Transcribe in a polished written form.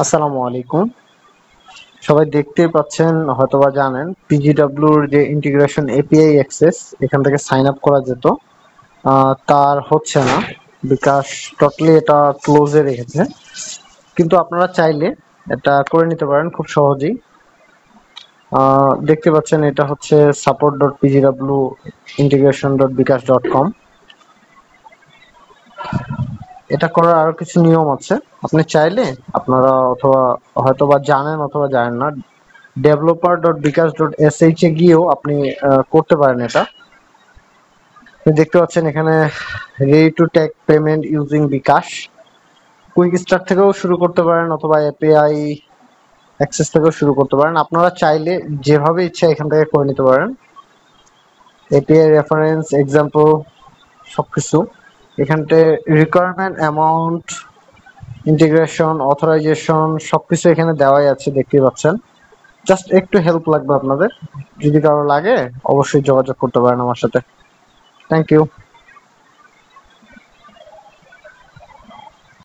আসসালামু আলাইকুম। সবাই দেখতেই পাচ্ছেন, হয়তোবা জানেন, পিজিডব্লিউর যে ইন্টিগ্রেশন এপিআই অ্যাক্সেস এখান থেকে সাইন আপ করা যেত, তার হচ্ছে না। বিকাশ টোটালি এটা ক্লোজে রেখেছে, কিন্তু আপনারা চাইলে এটা করে নিতে পারেন খুব সহজেই। দেখতে পাচ্ছেন এটা হচ্ছে support.pgw integration.bikash.com। এটা করার আরো কিছু নিয়ম আছে, আপনি চাইলে আপনারা অথবা হয়তোবা জানেন অথবা জানেন না, developer.bikash.sh এ গিয়েও আপনি করতে পারেন এটা। আপনি দেখতে পাচ্ছেন এখানে ready to take payment using bKash, quick start থেকেও শুরু করতে পারেন অথবা এপিআই অ্যাক্সেস থেকেও শুরু করতে পারেন। আপনারা চাইলে যেভাবে ইচ্ছা এখান থেকে করে নিতে পারেন। এপিআই রেফারেন্স, এক্সাম্পল সবকিছু এখানতে, রিকোয়ারমেন্ট, অ্যামাউন্ট, ইন্টিগ্রেশন, অথরাইজেশন সবকিছু এখানে দেওয়াই আছে, দেখতেই পাচ্ছেন। জাস্ট একটু হেল্প লাগবে আপনাদের, যদি কারো লাগে অবশ্যই যোগাযোগ করতে পারেন আমার সাথে। Thank you.